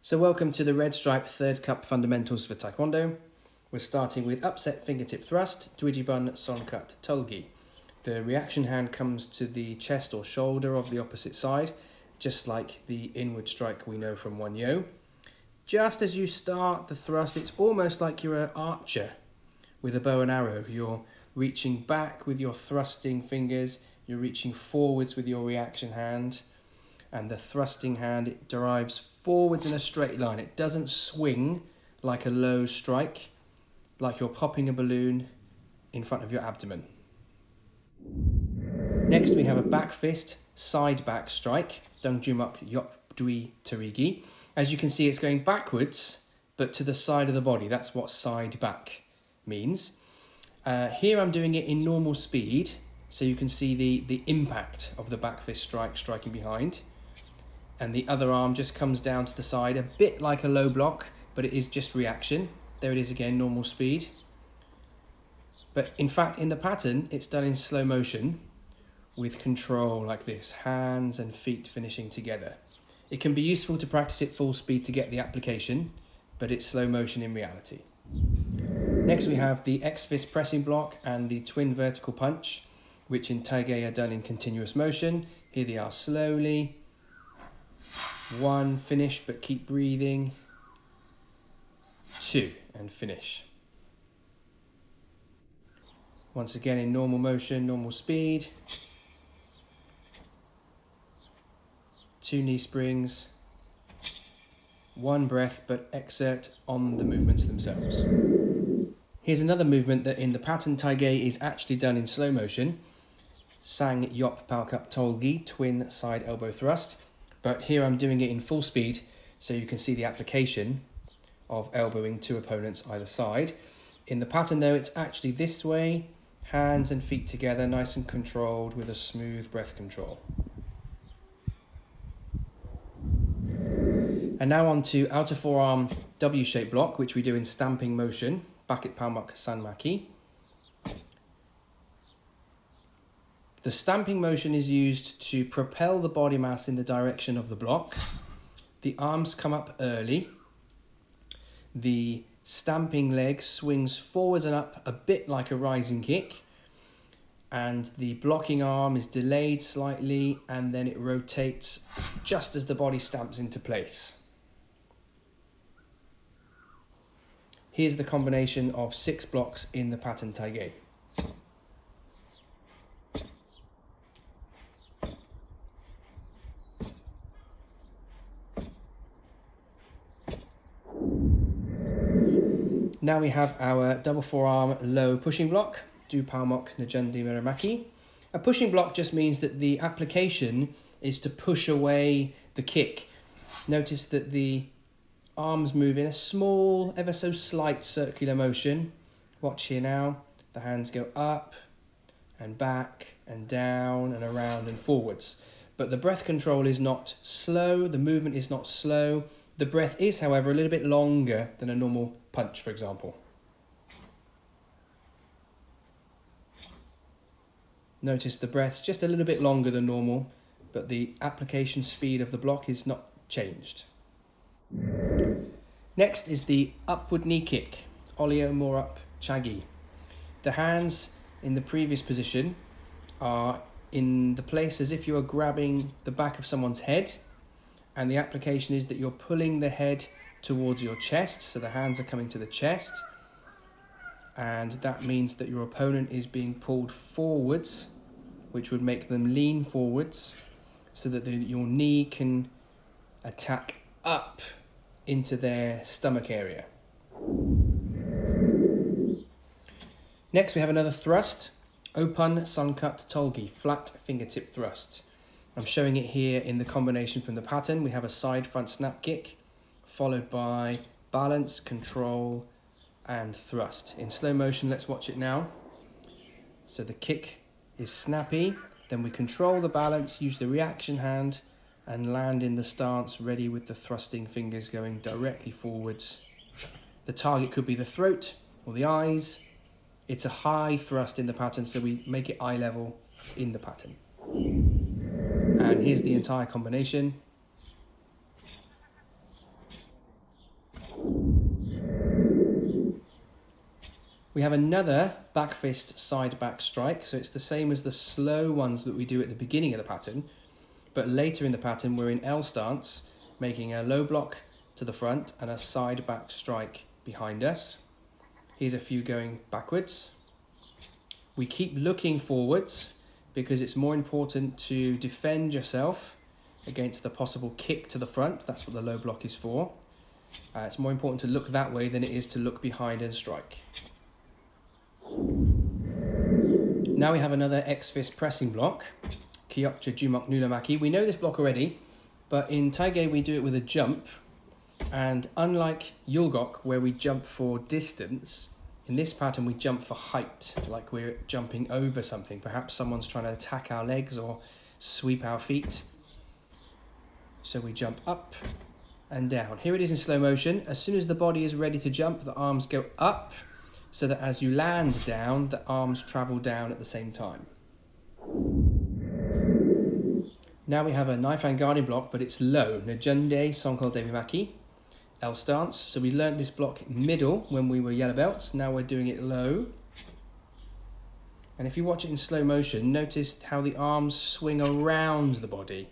So welcome to the red stripe third Kup Fundamentals for Taekwondo. We're starting with upset fingertip thrust, Dwijibun Sonkat Tulgi. The reaction hand comes to the chest or shoulder of the opposite side, just like the inward strike we know from one yo. Just as you start the thrust, it's almost like you're an archer with a bow and arrow. You're reaching back with your thrusting fingers, you're reaching forwards with your reaction hand, and the thrusting hand, it derives forwards in a straight line. It doesn't swing like a low strike, like you're popping a balloon in front of your abdomen. Next we have a back fist, side back strike, Dungjumuk Yop Dwi Tarigi. As you can see, it's going backwards, but to the side of the body. That's what side back means. Here I'm doing it in normal speed, so you can see the impact of the back fist strike striking behind. And the other arm just comes down to the side, a bit like a low block, but it is just reaction. There it is again, normal speed. But in fact, in the pattern, it's done in slow motion with control like this, hands and feet finishing together. It can be useful to practice it full speed to get the application, but it's slow motion in reality. Next we have the X-fist pressing block and the twin vertical punch, which in Taige are done in continuous motion. Here they are slowly. One, finish, but keep breathing. Two, and finish. Once again in normal motion, normal speed. Two knee springs. One breath, but exert on the movements themselves. Here's another movement that in the pattern Taige is actually done in slow motion. Sang Yop Palkap Tolgi, twin side elbow thrust. But here I'm doing it in full speed, so you can see the application of elbowing two opponents either side. In the pattern though, it's actually this way, hands and feet together, nice and controlled with a smooth breath control. And now on to outer forearm W-shaped block, which we do in stamping motion, Bakit Palmak Sanmaki. The stamping motion is used to propel the body mass in the direction of the block. The arms come up early. The stamping leg swings forwards and up a bit like a rising kick. And the blocking arm is delayed slightly, and then it rotates just as the body stamps into place. Here's the combination of 6 blocks in the pattern Taige. Now we have our double forearm low pushing block, Du Palmok Najundi Miramaki. A pushing block just means that the application is to push away the kick. Notice that the arms move in a small, ever so slight circular motion. Watch here now. The hands go up and back and down and around and forwards. But the breath control is not slow, the movement is not slow. The breath is, however, a little bit longer than a normal punch, for example. Notice the breath's just a little bit longer than normal, but the application speed of the block is not changed. Next is the upward knee kick, Olio Morup Chagi. The hands in the previous position are in the place as if you are grabbing the back of someone's head, and the application is that you're pulling the head towards your chest, so the hands are coming to the chest, and that means that your opponent is being pulled forwards, which would make them lean forwards, so that your knee can attack up into their stomach area. Next we have another thrust, Open Suncut Tolgi, flat fingertip thrust. I'm showing it here in the combination from the pattern. We have a side front snap kick, followed by balance, control, and thrust. In slow motion, let's watch it now. So the kick is snappy, then we control the balance, use the reaction hand, and land in the stance, ready with the thrusting fingers going directly forwards. The target could be the throat or the eyes. It's a high thrust in the pattern, so we make it eye level in the pattern. And here's the entire combination. We have another back fist side back strike, so it's the same as the slow ones that we do at the beginning of the pattern, but later in the pattern we're in L stance, making a low block to the front and a side back strike behind us. Here's a few going backwards. We keep looking forwards because it's more important to defend yourself against the possible kick to the front. That's what the low block is for. It's more important to look that way than it is to look behind and strike. Now we have another X-fist pressing block, Kyokcha Jumok Nulamaki. We know this block already, but in Taige we do it with a jump, and unlike Yulgok where we jump for distance, in this pattern we jump for height, like we're jumping over something. Perhaps someone's trying to attack our legs or sweep our feet. So we jump up and down. Here it is in slow motion. As soon as the body is ready to jump, the arms go up, so that as you land down, the arms travel down at the same time. Now we have a knife and Guardi block, but it's low. Najunde Sonkol Devimaki, L stance. So we learnt this block middle when we were yellow belts. Now we're doing it low. And if you watch it in slow motion, notice how the arms swing around the body.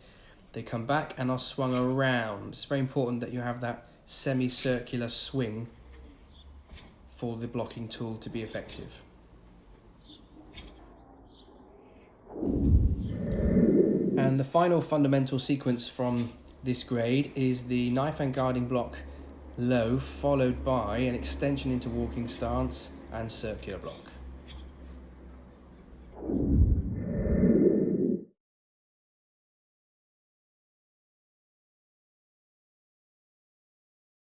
They come back and are swung around. It's very important that you have that semicircular swing for the blocking tool to be effective. And the final fundamental sequence from this grade is the knife and guarding block low, followed by an extension into walking stance and circular block.